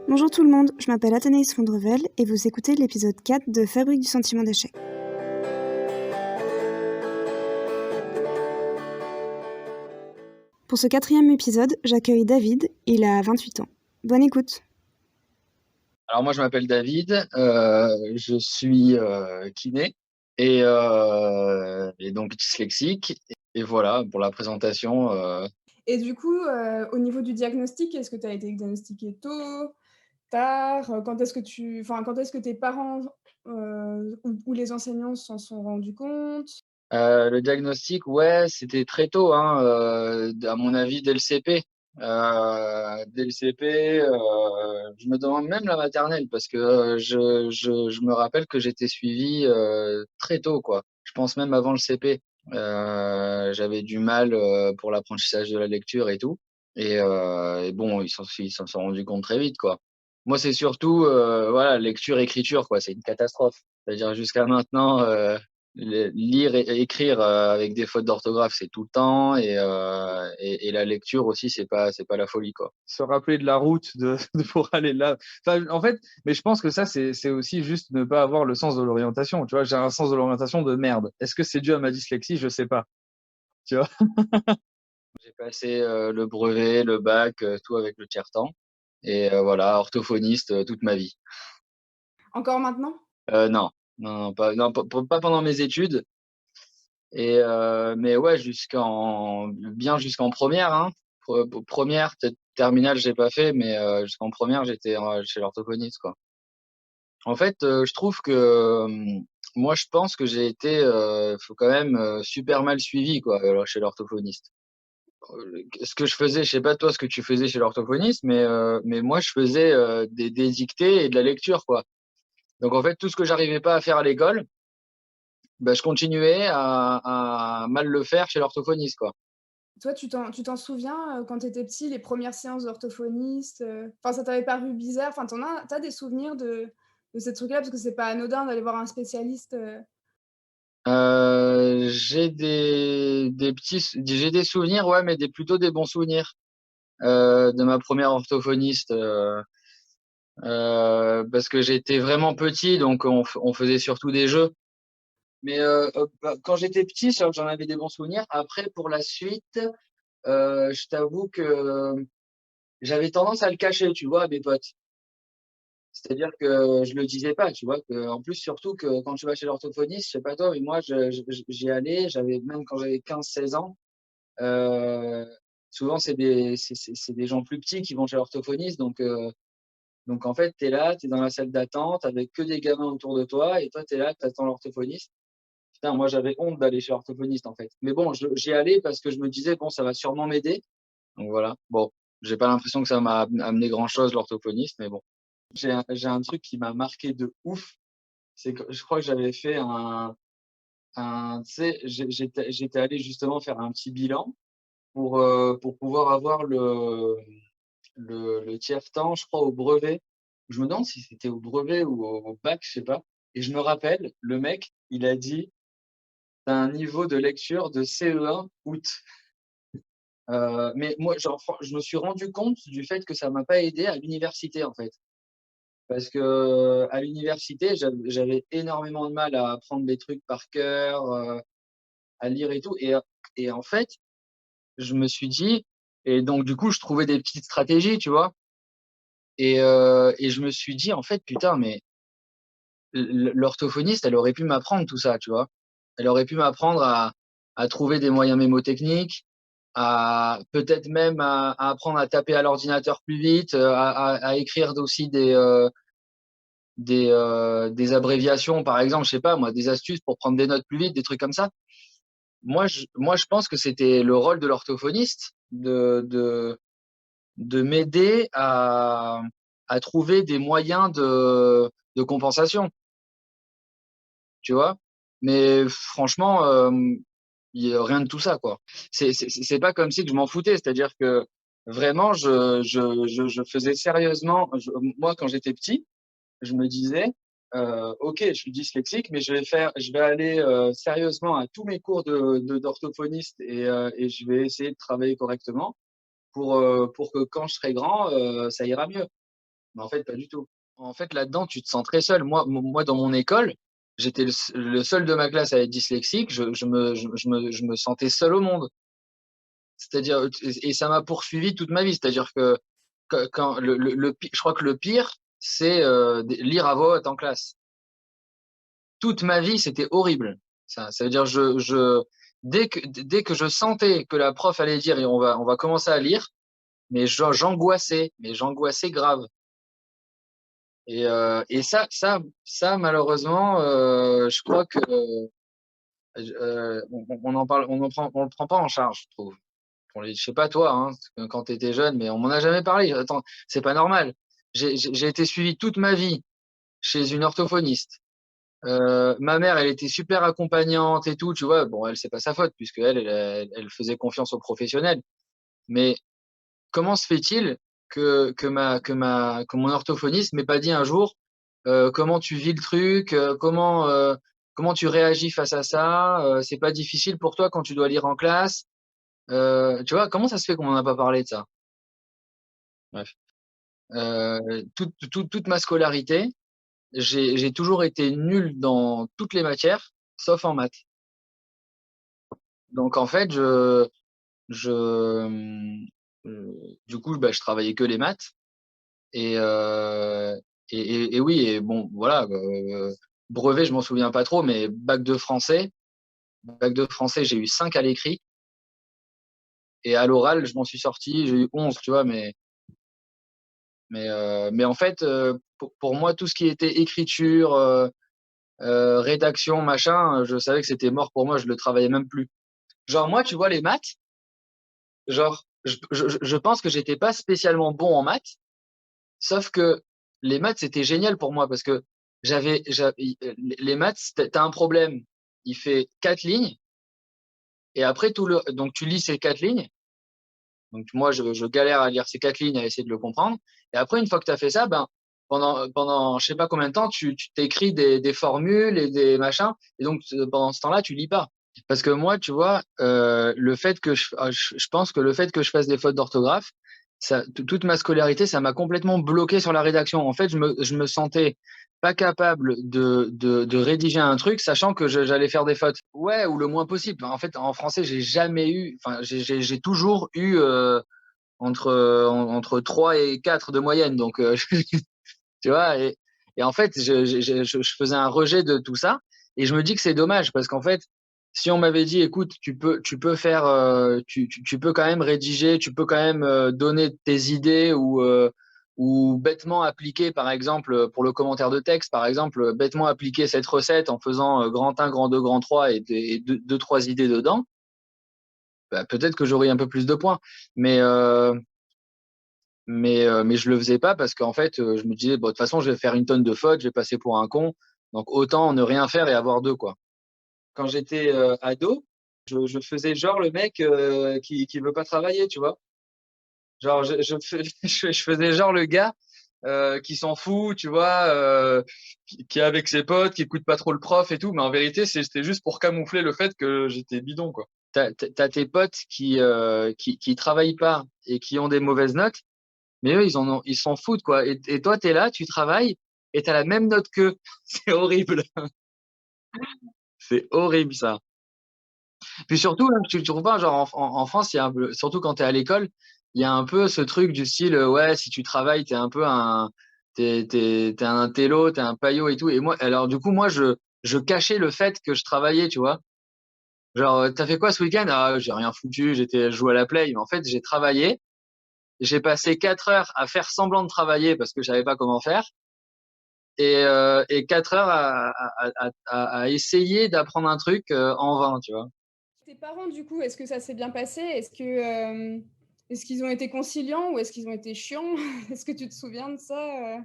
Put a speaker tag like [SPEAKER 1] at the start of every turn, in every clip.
[SPEAKER 1] Bonjour tout le monde, je m'appelle Athénaïs Fondrevel et vous écoutez l'épisode 4 de Fabrique du sentiment d'échec. Pour ce 4e épisode, j'accueille David, il a 28 ans. Bonne écoute.
[SPEAKER 2] Alors moi je m'appelle David, je suis kiné et donc dyslexique et voilà pour la présentation.
[SPEAKER 3] Et du coup, au niveau du diagnostic, est-ce que tu as été diagnostiqué tôt, tard? Quand est-ce que tes parents, ou les enseignants s'en sont rendus compte?
[SPEAKER 2] Le diagnostic, ouais, c'était très tôt, hein, à mon avis dès le CP. Dès le CP, je me demande même la maternelle parce que je me rappelle que j'étais suivi très tôt, quoi. Je pense même avant le CP. J'avais du mal pour l'apprentissage de la lecture et tout. Et bon, ils s'en sont rendus compte très vite, quoi. Moi, c'est surtout voilà, lecture, écriture, quoi. C'est une catastrophe. C'est-à-dire jusqu'à maintenant, lire et écrire avec des fautes d'orthographe, c'est tout le temps, et la lecture aussi, c'est pas la folie, quoi. Se rappeler de la route pour aller là. Enfin, en fait, mais je pense que ça, c'est aussi juste ne pas avoir le sens de l'orientation. Tu vois, j'ai un sens de l'orientation de merde. Est-ce que c'est dû à ma dyslexie? Je sais pas. Tu vois. J'ai passé le brevet, le bac, tout avec le tiers-temps. Et voilà, orthophoniste toute ma vie.
[SPEAKER 3] Encore maintenant?
[SPEAKER 2] Non, pas pendant mes études. Mais ouais, bien jusqu'en première, hein. Première, peut-être terminale, j'ai pas fait, mais jusqu'en première, j'étais chez l'orthophoniste, quoi. En fait, je trouve que moi, je pense que j'ai été, faut quand même super mal suivi, quoi, chez l'orthophoniste. Ce que je faisais, je sais pas toi ce que tu faisais chez l'orthophoniste, mais moi, je faisais des dictées et de la lecture, quoi. Donc en fait, tout ce que j'arrivais pas à faire à l'école, bah, je continuais à mal le faire chez l'orthophoniste, quoi.
[SPEAKER 3] Toi, tu t'en souviens, quand tu étais petit, les premières séances d'orthophoniste, enfin, ça t'avait paru bizarre? Enfin, tu as des souvenirs de ces trucs-là? Parce que c'est pas anodin d'aller voir un spécialiste,
[SPEAKER 2] J'ai des souvenirs, ouais, mais plutôt des bons souvenirs de ma première orthophoniste, parce que j'étais vraiment petit, donc on faisait surtout des jeux. Mais bah, quand j'étais petit, j'en avais des bons souvenirs. Après, pour la suite, je t'avoue que j'avais tendance à le cacher, tu vois, à mes potes. C'est-à-dire que je le disais pas, tu vois. En plus, surtout que quand tu vas chez l'orthophoniste, je sais pas toi, mais moi, j'y allais. Même quand j'avais 15, 16 ans. Euh, Souvent, c'est des gens plus petits qui vont chez l'orthophoniste. Donc en fait, tu es là, tu es dans la salle d'attente avec que des gamins autour de toi et toi, tu es là, tu attends l'orthophoniste. Putain, moi, j'avais honte d'aller chez l'orthophoniste, en fait. Mais bon, j'y allais parce que je me disais, bon, ça va sûrement m'aider. Donc voilà. Bon, j'ai pas l'impression que ça m'a amené grand-chose, l'orthophoniste, mais bon. J'ai un truc qui m'a marqué de ouf. C'est que je crois que j'avais fait tu sais, j'étais allé justement faire un petit bilan pour pouvoir avoir le tiers-temps, je crois, au brevet. Je me demande si c'était au brevet ou au bac, je sais pas. Et je me rappelle, le mec, il a dit, t'as un niveau de lecture de CE1 août. Mais moi, genre, je me suis rendu compte du fait que ça m'a pas aidé à l'université, en fait. Parce que à l'université, j'avais énormément de mal à apprendre des trucs par cœur, à lire et tout. Et en fait, je me suis dit, et donc du coup, je trouvais des petites stratégies, tu vois. Et je me suis dit, en fait, putain, mais l'orthophoniste, elle aurait pu m'apprendre tout ça, tu vois. Elle aurait pu m'apprendre à trouver des moyens mémotechniques, à peut-être même à apprendre à taper à l'ordinateur plus vite, à écrire aussi des abréviations, par exemple, je sais pas, moi, des astuces pour prendre des notes plus vite, des trucs comme ça. Moi, je pense que c'était le rôle de l'orthophoniste de m'aider à trouver des moyens de compensation, tu vois. Mais franchement, il y a rien de tout ça, quoi. C'est pas comme si que je m'en foutais, c'est-à-dire que vraiment, je faisais sérieusement. Moi, quand j'étais petit, je me disais, ok, je suis dyslexique, mais je vais aller sérieusement à tous mes cours d'orthophoniste et je vais essayer de travailler correctement pour que quand je serai grand, ça ira mieux. Mais en fait, pas du tout. En fait, là-dedans, tu te sens très seul. Moi, dans mon école, j'étais le seul de ma classe à être dyslexique. Je me sentais seul au monde. C'est-à-dire, et ça m'a poursuivi toute ma vie. C'est-à-dire que quand je crois que le pire, c'est lire à voix haute en classe. Toute ma vie, c'était horrible. Ça veut dire, dès que je sentais que la prof allait dire, et on va commencer à lire, mais j'angoissais grave. Et ça, malheureusement, je crois que on en parle, on le prend pas en charge, je trouve. Je sais pas toi, hein, quand tu étais jeune, mais on m'en a jamais parlé. Attends, c'est pas normal. J'ai été suivi toute ma vie chez une orthophoniste. Ma mère, elle était super accompagnante et tout, tu vois. Bon, elle, c'est pas sa faute, puisque elle faisait confiance aux professionnels. Mais comment se fait-il que mon orthophoniste m'ait pas dit un jour comment tu vis le truc, comment tu réagis face à ça, c'est pas difficile pour toi quand tu dois lire en classe, tu vois, comment ça se fait qu'on n'en a pas parlé de ça? Bref. Toute ma scolarité, j'ai toujours été nul dans toutes les matières, sauf en maths. Donc en fait, je, du coup, bah, je travaillais que les maths. Et, et oui, et bon, voilà, brevet, je m'en souviens pas trop, mais bac de français, j'ai eu 5 à l'écrit. Et à l'oral, je m'en suis sorti, j'ai eu 11, tu vois, mais en fait, pour moi, tout ce qui était écriture, rédaction, machin, je savais que c'était mort pour moi, je le travaillais même plus. Genre, moi, tu vois, les maths, genre, je pense que j'étais pas spécialement bon en maths, sauf que les maths, c'était génial pour moi parce que les maths, t'as un problème, il fait 4 lignes, et après, donc tu lis ces 4 lignes. Donc moi, je galère à lire ces 4 lignes, à essayer de le comprendre. Et après, une fois que tu as fait ça, ben, pendant je sais pas combien de temps, tu t'écris des formules et des machins. Et donc, pendant ce temps-là, tu lis pas. Parce que moi, tu vois, le fait que je pense que le fait que je fasse des fautes d'orthographe, toute ma scolarité, ça m'a complètement bloqué sur la rédaction. En fait, je me sentais pas capable de rédiger un truc, sachant que j'allais faire des fautes. Ouais, ou le moins possible. En fait, en français, j'ai jamais eu, enfin, j'ai toujours eu entre 3 et 4 de moyenne. Donc, tu vois, et en fait, je faisais un rejet de tout ça. Et je me dis que c'est dommage parce qu'en fait, si on m'avait dit, écoute, tu peux faire, tu peux quand même rédiger, tu peux quand même donner tes idées ou bêtement appliquer, par exemple, pour le commentaire de texte, par exemple, bêtement appliquer cette recette en faisant grand 1, grand 2, grand 3 et deux, trois idées dedans, bah, peut-être que j'aurais un peu plus de points. Mais, mais je le faisais pas parce qu'en fait, je me disais, bon, de toute façon, je vais faire une tonne de fautes, je vais passer pour un con. Donc, autant ne rien faire et avoir deux, quoi. Quand j'étais ado, je faisais genre le mec qui veut pas travailler, tu vois. Genre, je faisais genre le gars qui s'en fout, tu vois, qui est avec ses potes, qui écoute pas trop le prof et tout. Mais en vérité, c'était juste pour camoufler le fait que j'étais bidon, quoi. T'as tes potes qui travaillent pas et qui ont des mauvaises notes. Mais eux, ils s'en foutent, quoi. Et toi, t'es là, tu travailles et t'as la même note qu'eux. C'est horrible. C'est horrible, ça. Puis surtout, hein, tu trouves pas, genre, en France, il y a un peu, surtout quand t'es à l'école, il y a un peu ce truc du style, ouais, si tu travailles, t'es un télo, t'es un paillot et tout. Et moi, alors, du coup, moi, je cachais le fait que je travaillais, tu vois. Genre, t'as fait quoi ce week-end? Ah, j'ai rien foutu, j'étais joué à la play. Mais en fait, j'ai travaillé. J'ai passé 4 heures à faire semblant de travailler parce que je savais pas comment faire. Et 4 heures à essayer d'apprendre un truc en vain, tu vois.
[SPEAKER 3] Tes parents, du coup, est-ce que ça s'est bien passé? Est-ce qu'ils ont été conciliants ou est-ce qu'ils ont été chiants? Est-ce que tu te souviens de ça?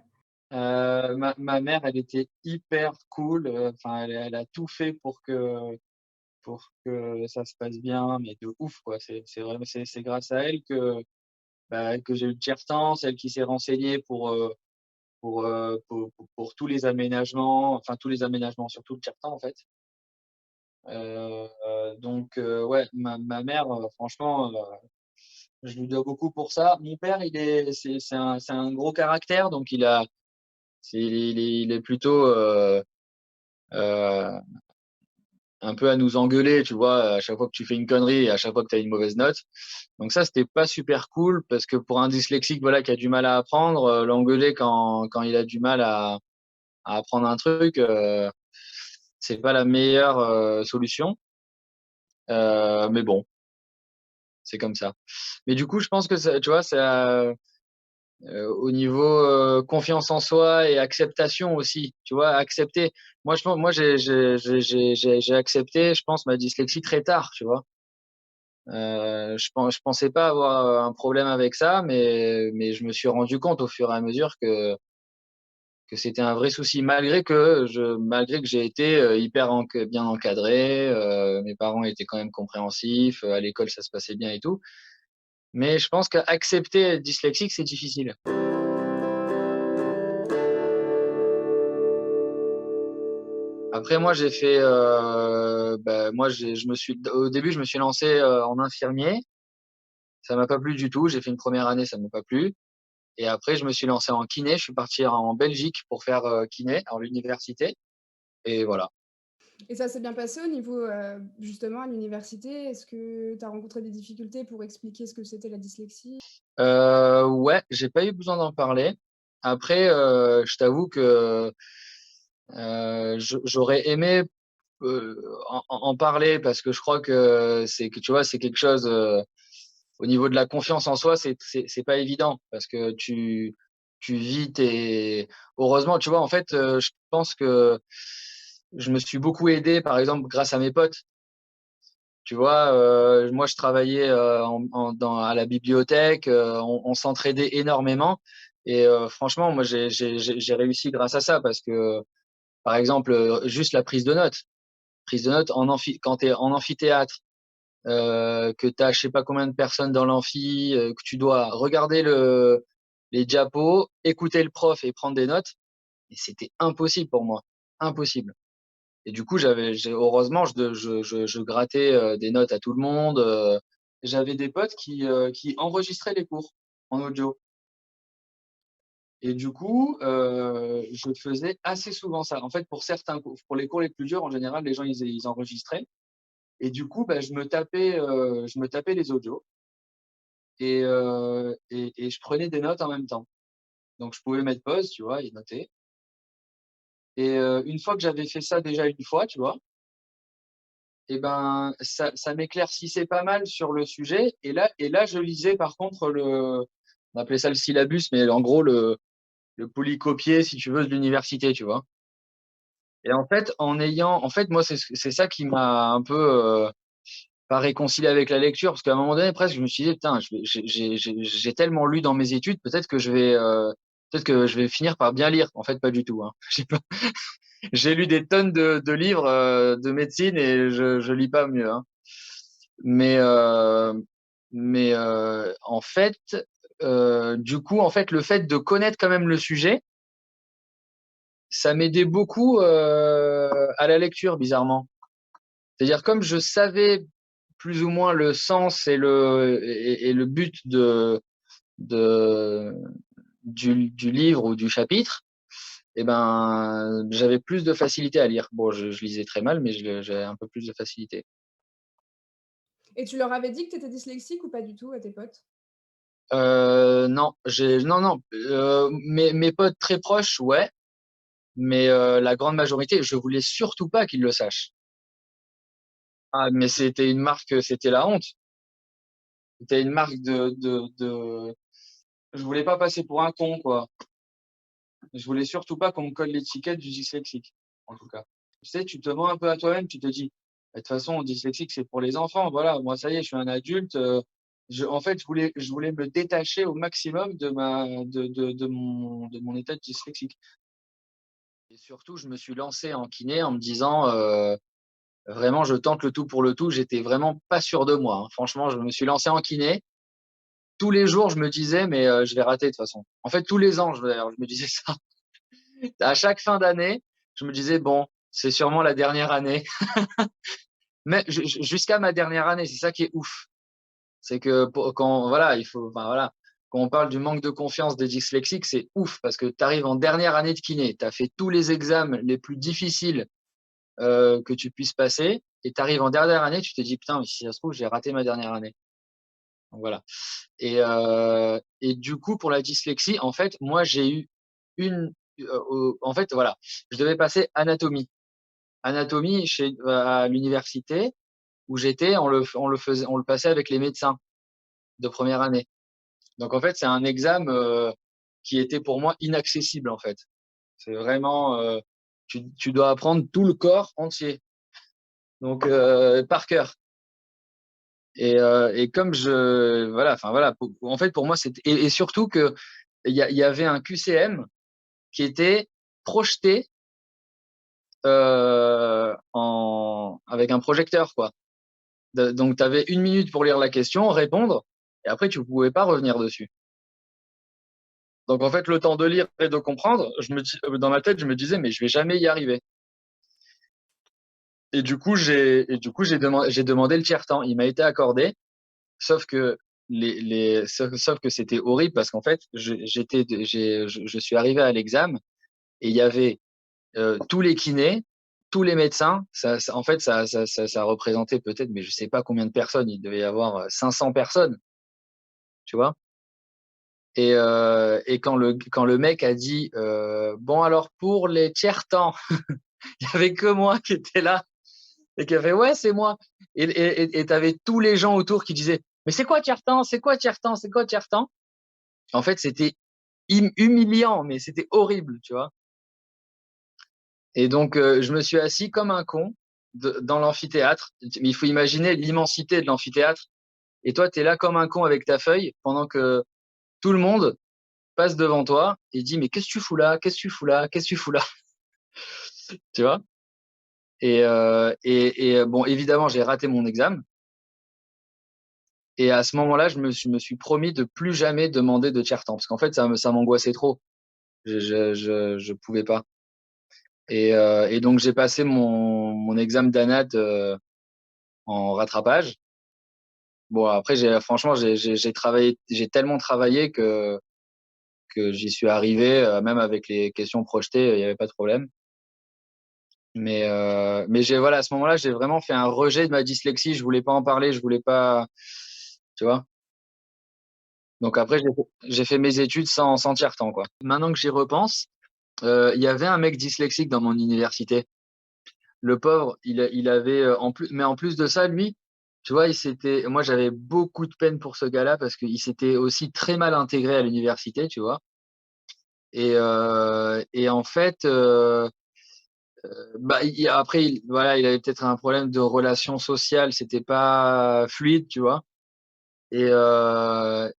[SPEAKER 2] Ma mère, elle était hyper cool. Enfin, elle a tout fait pour que ça se passe bien, mais de ouf, quoi. C'est vraiment, c'est grâce à elle que j'ai eu le tiers-temps, celle qui s'est renseignée pour tous les aménagements, enfin tous les aménagements, surtout le tiers-temps, en fait. Donc, ouais, ma mère, franchement, Je lui dois beaucoup pour ça. Mon père, c'est un gros caractère, donc il est plutôt euh, un peu à nous engueuler, tu vois, à chaque fois que tu fais une connerie et à chaque fois que tu as une mauvaise note. Donc ça, c'était pas super cool parce que pour un dyslexique, voilà, qui a du mal à apprendre, l'engueuler quand il a du mal à apprendre un truc, c'est pas la meilleure solution. Mais bon, c'est comme ça. Mais du coup, je pense que ça, tu vois, ça, au niveau confiance en soi et acceptation aussi, tu vois, accepter. Moi, j'ai accepté, je pense, ma dyslexie très tard, tu vois. Je pensais pas avoir un problème avec ça, mais je me suis rendu compte au fur et à mesure que c'était un vrai souci, malgré que j'ai été bien encadré, mes parents étaient quand même compréhensifs, à l'école ça se passait bien et tout. Mais je pense qu'accepter être dyslexique, c'est difficile. Après, moi, j'ai fait, au début, je me suis lancé en infirmier. Ça m'a pas plu du tout. J'ai fait une première année, ça m'a pas plu. Et après, je me suis lancé en kiné. Je suis parti en Belgique pour faire kiné à l'université. Et voilà.
[SPEAKER 3] Et ça s'est bien passé au niveau, justement, à l'université? Est-ce que tu as rencontré des difficultés pour expliquer ce que c'était la dyslexie?
[SPEAKER 2] Ouais, j'ai pas eu besoin d'en parler. Après, je t'avoue que j'aurais aimé en parler parce que je crois que tu vois, c'est quelque chose au niveau de la confiance en soi, c'est pas évident parce que tu vis heureusement, tu vois, en fait, je pense que je me suis beaucoup aidé, par exemple, grâce à mes potes. Tu vois, moi, je travaillais à la bibliothèque, on s'entraidait énormément. Et franchement, moi, j'ai réussi grâce à ça parce que, par exemple, juste la prise de notes. Prise de notes quand tu es en amphithéâtre, que tu as je sais pas combien de personnes dans l'amphi, que tu dois regarder les diapos, écouter le prof et prendre des notes. Et c'était impossible pour moi. Impossible. Et du coup, heureusement, je grattais des notes à tout le monde. J'avais des potes qui enregistraient les cours en audio. Et du coup, je faisais assez souvent ça. En fait, pour certains cours, pour les cours les plus durs, en général, les gens, ils enregistraient. Et du coup, bah, je me tapais les audios et je prenais des notes en même temps. Donc, je pouvais mettre pause, tu vois, et noter. Et une fois que j'avais fait ça déjà une fois, tu vois, et ben ça m'éclaircissait pas mal sur le sujet. Et là, je lisais par contre on appelait ça le syllabus, mais en gros le polycopié, si tu veux, de l'université, tu vois. Et en fait, moi, c'est ça qui m'a un peu pas réconcilié avec la lecture, parce qu'à un moment donné, presque, je me suis dit, putain, j'ai tellement lu dans mes études, peut-être que je vais finir par bien lire. En fait, pas du tout, hein. J'ai lu des tonnes de livres de médecine et je lis pas mieux, hein. Mais, euh, en fait, du coup, en fait, le fait de connaître quand même le sujet, ça m'aidait beaucoup à la lecture, bizarrement. C'est-à-dire, comme je savais plus ou moins le sens et le but de, du livre ou du chapitre, eh ben, j'avais plus de facilité à lire. Bon, je lisais très mal, mais j'avais un peu plus de facilité.
[SPEAKER 3] Et tu leur avais dit que tu étais dyslexique ou pas du tout à tes potes?
[SPEAKER 2] Non, non. Mes potes très proches, ouais, mais la grande majorité, je voulais surtout pas qu'ils le sachent. Ah, mais c'était la honte. C'était une marque je voulais pas passer pour un con, quoi. Je voulais surtout pas qu'on me colle l'étiquette du dyslexique, en tout cas. Tu sais, tu te mens un peu à toi-même, tu te dis, bah, de toute façon, dyslexique, c'est pour les enfants. Voilà, moi, ça y est, je suis un adulte. En fait, je voulais me détacher au maximum de mon état de dyslexique. Et surtout, je me suis lancé en kiné en me disant, vraiment, je tente le tout pour le tout. J'étais vraiment pas sûr de moi, hein. Franchement, je me suis lancé en kiné. Tous les jours, je me disais, mais je vais rater de toute façon. En fait, tous les ans, d'ailleurs, je me disais ça. À chaque fin d'année, je me disais, bon, c'est sûrement la dernière année. Mais jusqu'à ma dernière année, c'est ça qui est ouf. C'est que quand, voilà, voilà, quand on parle du manque de confiance des dyslexiques, c'est ouf parce que tu arrives en dernière année de kiné, tu as fait tous les examens les plus difficiles que tu puisses passer et tu arrives en dernière année, tu te dis putain, mais si ça se trouve, j'ai raté ma dernière année. Donc, voilà. Et du coup, pour la dyslexie, en fait, moi, j'ai eu en fait, voilà, je devais passer anatomie. Anatomie à l'université où j'étais, on le passait avec les médecins de première année. Donc, en fait, c'est un examen qui était pour moi inaccessible, en fait. C'est vraiment, tu dois apprendre tout le corps entier. Donc, par cœur. Et comme voilà, enfin voilà, en fait, pour moi, c'était, et surtout que il y avait un QCM qui était projeté avec un projecteur, quoi. Donc, tu avais 1 minute pour lire la question, répondre, et après, tu pouvais pas revenir dessus. Donc, en fait, le temps de lire et de comprendre, dans ma tête, je me disais, mais je vais jamais y arriver. Et du coup, j'ai demandé le tiers-temps. Il m'a été accordé, sauf que sauf que c'était horrible parce qu'en fait, je suis arrivé à l'examen et il y avait tous les kinés, tous les médecins. En fait, ça représentait peut-être, mais je sais pas combien de personnes. Il devait y avoir 500 personnes, tu vois. Et quand le mec a dit bon alors pour les tiers-temps, il y avait que moi qui était là et qui a fait ouais c'est moi. Et t'avais tous les gens autour qui disaient mais c'est quoi tiers-temps, c'est quoi tiers-temps, c'est quoi tiers-temps. En fait c'était humiliant, mais c'était horrible, tu vois. Et donc je me suis assis comme un con dans l'amphithéâtre. Mais il faut imaginer l'immensité de l'amphithéâtre. Et toi t'es là comme un con avec ta feuille pendant que tout le monde passe devant toi et dit mais qu'est-ce que tu fous là, qu'est-ce que tu fous là, qu'est-ce que tu fous là, tu vois. Et bon évidemment j'ai raté mon examen. Et à ce moment-là, je me suis promis de plus jamais demander de tiers-temps parce qu'en fait, ça m'angoissait trop. Je pouvais pas. Et donc, j'ai passé mon examen d'anat en rattrapage. Bon, après, franchement, j'ai travaillé, j'ai tellement travaillé que j'y suis arrivé, même avec les questions projetées, il n'y avait pas de problème. Mais voilà, à ce moment-là, j'ai vraiment fait un rejet de ma dyslexie. Je voulais pas en parler, je voulais pas, tu vois. Donc après, j'ai fait mes études sans tiers-temps, quoi. Maintenant que j'y repense, il y avait un mec dyslexique dans mon université. Le pauvre, il avait mais en plus de ça, lui, tu vois, moi j'avais beaucoup de peine pour ce gars-là parce qu'il s'était aussi très mal intégré à l'université, tu vois. Et en fait, bah, après, voilà, il avait peut-être un problème de relation sociale, c'était pas fluide, tu vois. Et un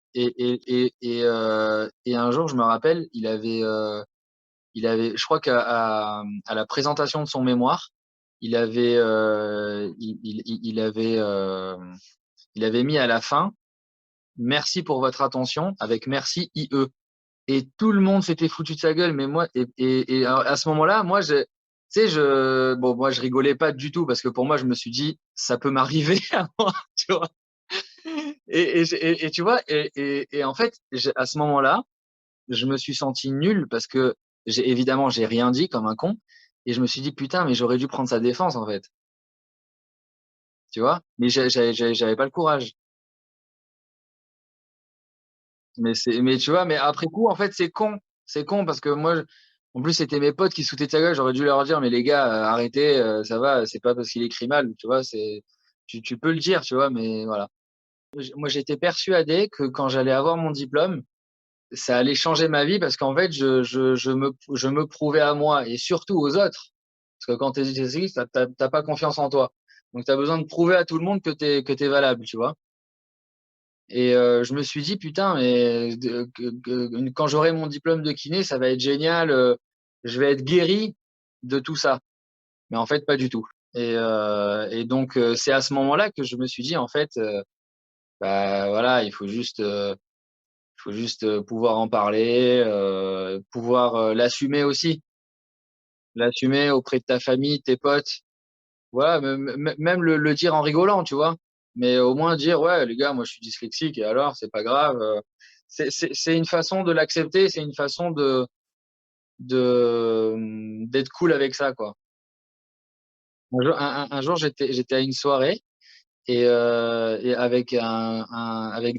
[SPEAKER 2] jour, je me rappelle, je crois à la présentation de son mémoire, il avait, il avait mis à la fin, merci pour votre attention, avec merci IE. Et tout le monde s'était foutu de sa gueule, mais moi, et alors, à ce moment-là, moi, tu sais, bon, moi, je rigolais pas du tout parce que pour moi, je me suis dit, ça peut m'arriver à moi, tu vois. Et tu vois, et en fait, à ce moment-là, je me suis senti nul parce que évidemment, j'ai rien dit comme un con. Et je me suis dit, putain, mais j'aurais dû prendre sa défense, en fait. Tu vois? Mais j'avais pas le courage. Mais tu vois, mais après coup, en fait, c'est con. C'est con parce que moi, en plus, c'était mes potes qui se foutaient de sa gueule. J'aurais dû leur dire, mais les gars, arrêtez, ça va, c'est pas parce qu'il écrit mal, tu vois, tu peux le dire, tu vois, mais voilà. Moi, j'étais persuadé que quand j'allais avoir mon diplôme, ça allait changer ma vie parce qu'en fait, je me prouvais à moi et surtout aux autres. Parce que quand tu es dyslexique, t'as pas confiance en toi. Donc, tu as besoin de prouver à tout le monde que t'es valable, tu vois. Et je me suis dit, putain, mais quand j'aurai mon diplôme de kiné, ça va être génial. Je vais être guéri de tout ça. Mais en fait, pas du tout. Et donc, c'est à ce moment-là que je me suis dit, en fait, bah voilà, faut juste pouvoir en parler, pouvoir l'assumer aussi, l'assumer auprès de ta famille, tes potes. Voilà, même le dire en rigolant, tu vois. Mais au moins dire, ouais, les gars, moi je suis dyslexique et alors, c'est pas grave. C'est une façon de l'accepter, c'est une façon d'être cool avec ça, quoi. Un jour, j'étais à une soirée et avec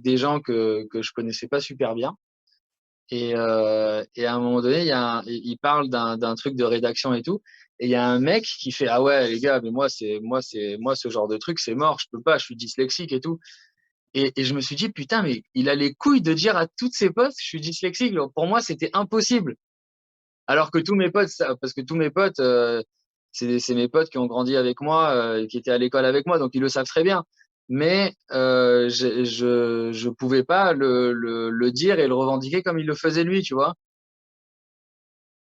[SPEAKER 2] des gens que je connaissais pas super bien. Et à un moment donné, il parle d'un truc de rédaction et tout. Et il y a un mec qui fait, ah ouais, les gars, mais moi, ce genre de truc, c'est mort, je peux pas, je suis dyslexique et tout. Et je me suis dit, putain, mais il a les couilles de dire à toutes ses potes, je suis dyslexique. Alors, pour moi, c'était impossible. Alors que tous mes potes, parce que tous mes potes, c'est mes potes qui ont grandi avec moi, qui étaient à l'école avec moi, donc ils le savent très bien. Mais je pouvais pas le dire et le revendiquer comme il le faisait lui, tu vois.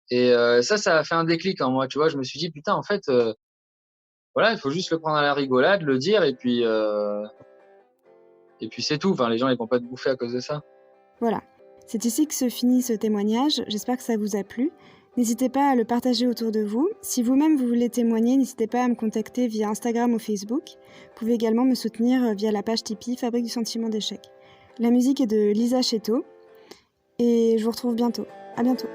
[SPEAKER 2] Et ça a fait un déclic en moi, tu vois. Je me suis dit, putain, en fait, voilà, il faut juste le prendre à la rigolade, le dire, et puis c'est tout. Enfin, les gens, ils vont pas te bouffer à cause de ça.
[SPEAKER 1] Voilà, c'est ici que se finit ce témoignage, j'espère que ça vous a plu. N'hésitez pas à le partager autour de vous. Si vous-même vous voulez témoigner, n'hésitez pas à me contacter via Instagram ou Facebook. Vous pouvez également me soutenir via la page Tipeee Fabrique du sentiment d'échec. La musique est de Lisa Chetto et je vous retrouve bientôt. À bientôt.